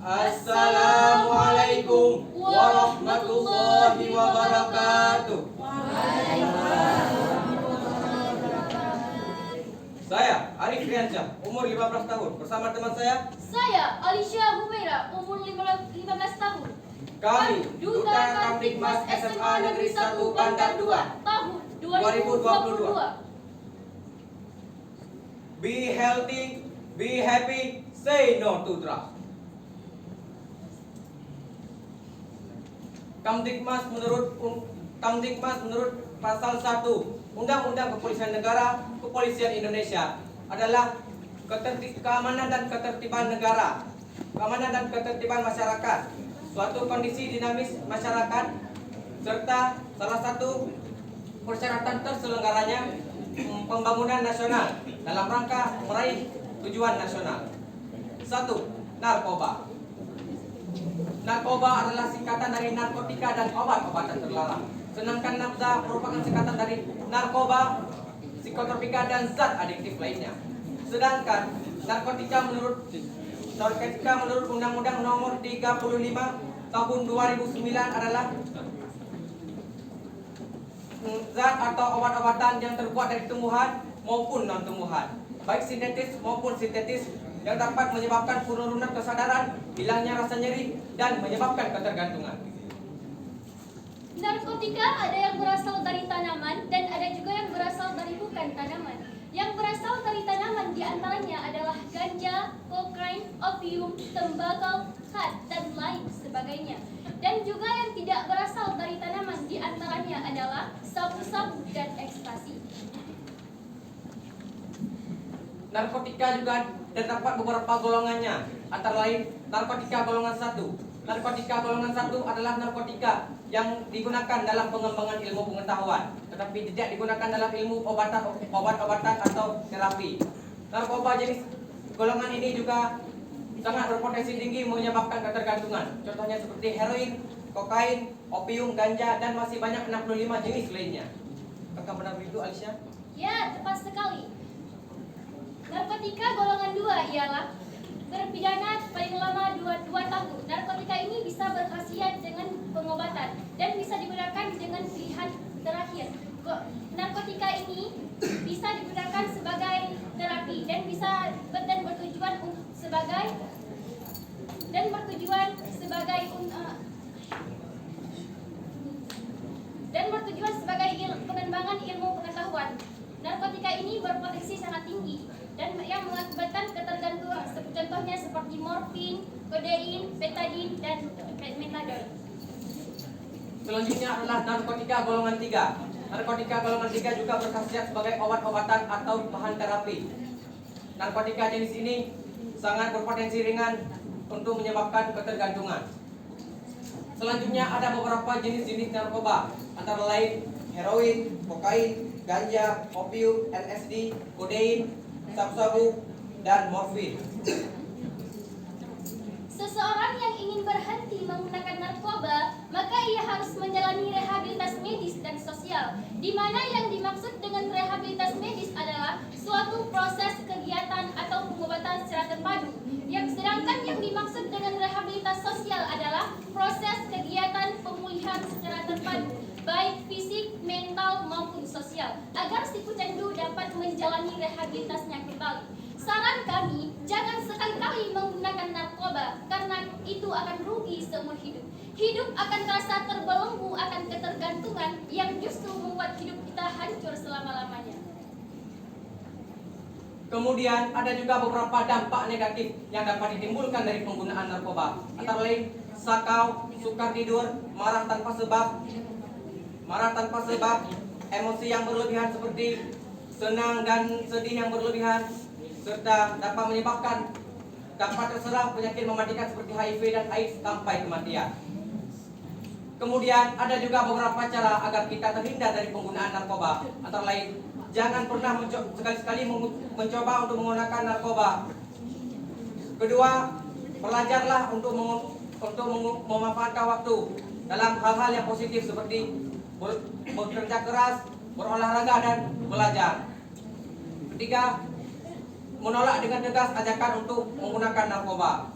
Assalamualaikum warahmatullahi wabarakatuh. Saya Arif Riansyah, umur 15 tahun. Bersama teman saya Alicia Humaira, umur 15 tahun. Kami Duta Kamtibmas SMA Negeri 1 Bandar 2 tahun 2022. Be healthy, be happy, say no to drugs. Kamtibmas menurut pasal 1 Undang-Undang Kepolisian Negara Kepolisian Indonesia adalah keamanan dan ketertiban negara, keamanan dan ketertiban masyarakat, suatu kondisi dinamis masyarakat, serta salah satu persyaratan terselenggaranya pembangunan nasional dalam rangka meraih tujuan nasional. 1. Narkoba. Narkoba adalah singkatan dari narkotika dan obat-obatan terlarang. Sedangkan nafsa merupakan singkatan dari narkoba, psikotropika dan zat adiktif lainnya. Sedangkan narkotika menurut Undang-Undang Nomor 35 Tahun 2009 adalah zat atau obat-obatan yang terbuat dari tumbuhan maupun non-tumbuhan, baik sintetis maupun sintetis, yang dapat menyebabkan penurunan kesadaran, hilangnya rasa nyeri, dan menyebabkan ketergantungan. Narkotika ada yang berasal dari tanaman dan ada juga yang berasal dari bukan tanaman. Yang berasal dari tanaman diantaranya adalah ganja, kokain, opium, tembakau, khat, dan lain sebagainya. Dan juga yang tidak berasal dari tanaman diantaranya adalah sabu-sabu dan ekstasi. Narkotika juga terdapat beberapa golongannya, antara lain narkotika golongan 1. Narkotika golongan 1 adalah narkotika yang digunakan dalam pengembangan ilmu pengetahuan, tetapi tidak digunakan dalam ilmu obat-obatan atau terapi. Narkoba jenis golongan ini juga sangat berpotensi tinggi menyebabkan ketergantungan. Contohnya seperti heroin, kokain, opium, ganja, dan masih banyak 65 jenis lainnya. Apakah benar begitu, Alicia? Ya, tepat sekali. Narkotika golongan 2 ialah berpidana paling lama 2 tahun. Narkotika ini bisa berkhasiat dengan pengobatan dan bisa digunakan dengan pilihan terakhir. Narkotika ini bisa digunakan sebagai terapi dan bertujuan sebagai pengembangan ilmu pengetahuan. Narkotika ini berpotensi sangat tinggi dan yang mengakibatkan ketergantungan, contohnya seperti morfin, kodein, betadin, dan metadon. Selanjutnya adalah narkotika golongan 3. Narkotika golongan 3 juga berkhasiat sebagai obat-obatan atau bahan terapi. Narkotika jenis ini sangat berpotensi ringan untuk menyebabkan ketergantungan. Selanjutnya ada beberapa jenis-jenis narkoba, antara lain heroin, kokain, ganja, opium, LSD, kodein, sabu-sabu, dan morfin. Seseorang yang ingin berhenti menggunakan narkoba, maka ia harus menjalani rehabilitas medis dan sosial, di mana yang dimaksud dengan rehabilitas medis adalah suatu proses kegiatan atau pengobatan secara terpadu. Sedangkan yang dimaksud dengan rehabilitas sosial adalah proses kegiatan pemulihan secara terpadu, baik fisik, mental, maupun sosial, agar si pecandu dapat menjalani rehabilitasnya kembali. Saran kami, jangan sekali-kali menggunakan narkoba, karena itu akan rugi seumur hidup. Hidup akan terasa terbelenggu akan ketergantungan yang justru membuat hidup kita hancur selama-lamanya. Kemudian ada juga beberapa dampak negatif yang dapat ditimbulkan dari penggunaan narkoba, antara lain sakau, sukar tidur, marah tanpa sebab, emosi yang berlebihan seperti senang dan sedih yang berlebihan, serta dapat terserang penyakit mematikan seperti HIV dan AIDS sampai kematian. Kemudian ada juga beberapa cara agar kita terhindar dari penggunaan narkoba, antara lain jangan pernah sekali-sekali mencoba untuk menggunakan narkoba. Kedua, belajarlah untuk memanfaatkan waktu dalam hal-hal yang positif seperti bekerja keras, berolahraga, dan belajar. Ketiga, menolak dengan tegas ajakan untuk menggunakan narkoba.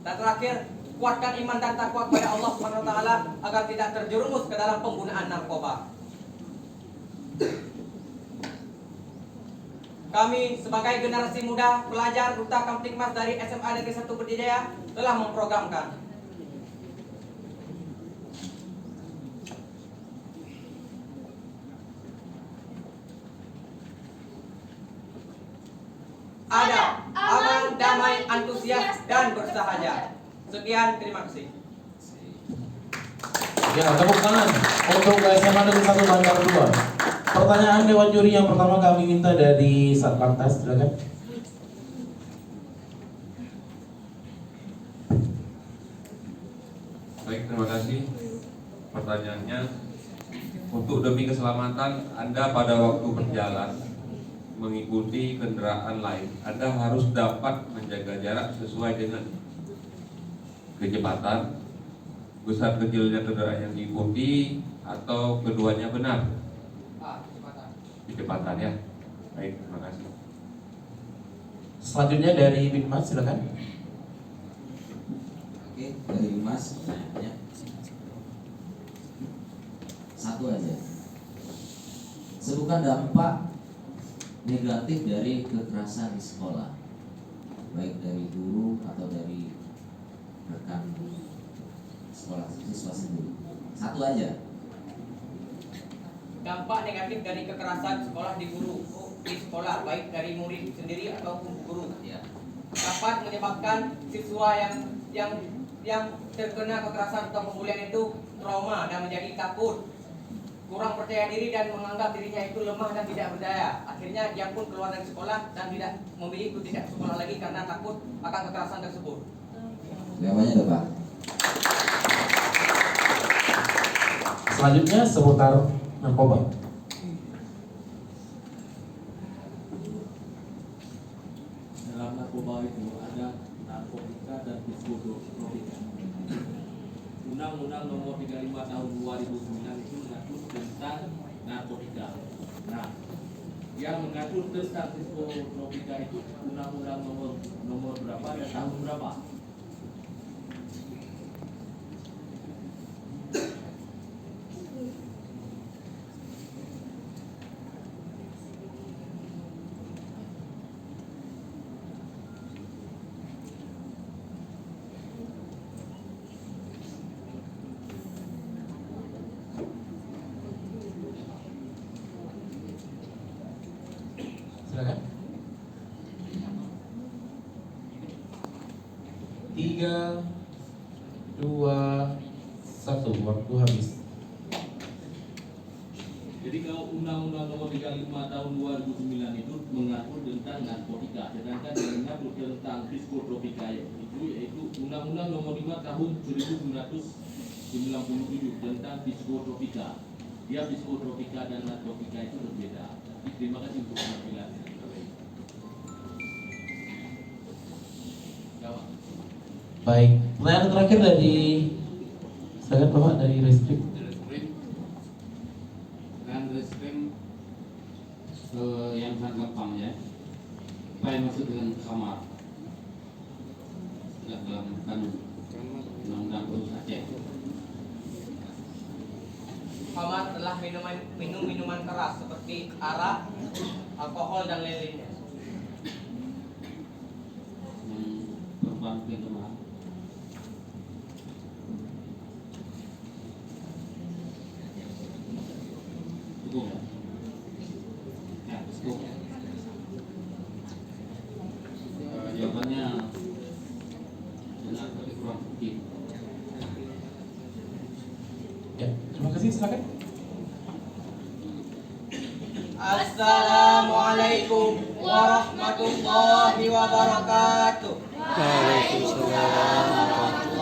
Dan terakhir, kuatkan iman dan takwa kepada Allah Subhanahu wa taala agar tidak terjerumus ke dalam penggunaan narkoba. Kami sebagai generasi muda pelajar Duta Kamtibmas dari SMA Negeri 1 Berdijaya telah memprogramkan ada aman, damai, antusias, dan bersahaja. Sekian, terima kasih. Ya, tepuk tangan untuk SMA Negeri 1 Bandar 2. Pertanyaan Dewan Juri yang pertama kami minta dari Satlantas, silakan. Baik, terima kasih. Pertanyaannya, untuk demi keselamatan Anda pada waktu berjalan mengikuti kendaraan lain, Anda harus dapat menjaga jarak sesuai dengan kecepatan, besar kecilnya kendaraan yang diikuti, atau keduanya benar. Kecepatan ya. Baik, terima kasih. Selanjutnya dari Binmas, silakan. Oke, dari Mas pertanyaannya satu aja. Sebutkan dampak negatif dari kekerasan di sekolah, baik dari guru atau dari rekan sekolah siswa sendiri. Satu aja. Dampak negatif dari kekerasan sekolah di sekolah, baik dari murid sendiri ataupun guru, Ya. dapat menyebabkan siswa yang terkena kekerasan atau pembulian itu trauma dan menjadi takut, kurang percaya diri dan menganggap dirinya itu lemah dan tidak berdaya. Akhirnya dia pun keluar dari sekolah dan tidak memilih untuk tidak sekolah lagi karena takut akan kekerasan tersebut. Jawabannya ada, Pak. Selanjutnya seputar narkoba. Dalam narkoba itu ada narkotika dan psikotropika. Undang-Undang Nomor 35 Tahun 2009 itu mengatur tentang narkotika. Nah, yang mengatur tentang psikotropika itu Undang-Undang nomor berapa dan tahun berapa? Silakan. 3, 2, 1, waktu habis. Jadi kalau Undang-Undang Nomor 35 Tahun 2009 itu mengatur tentang narkotika, sedangkan yang mengatur tentang psikotropika itu yaitu Undang-Undang Nomor 5 Tahun 1997 tentang psikotropika. Dia psikotropika dan narkotika itu berbeda. Terima kasih untuk penampilannya. Jawab. Baik, pertanyaan terakhir dari silakan Bapak dari Reskrim. Dan reskrim yang sangat gampang ya. Apa yang maksud dengan kamar? Tidak dalam kanun Undang-Undang Khusus Aceh. Khamar adalah minuman keras seperti arak, alkohol dan lain-lainnya. Korban minuman. Cukup ya? Ya, cukup. Jawabannya benar tapi kurang bukti. Ya, terima kasih, silakan. Assalamualaikum warahmatullahi wabarakatuh. Waalaikumsalam warahmatullahi wabarakatuh.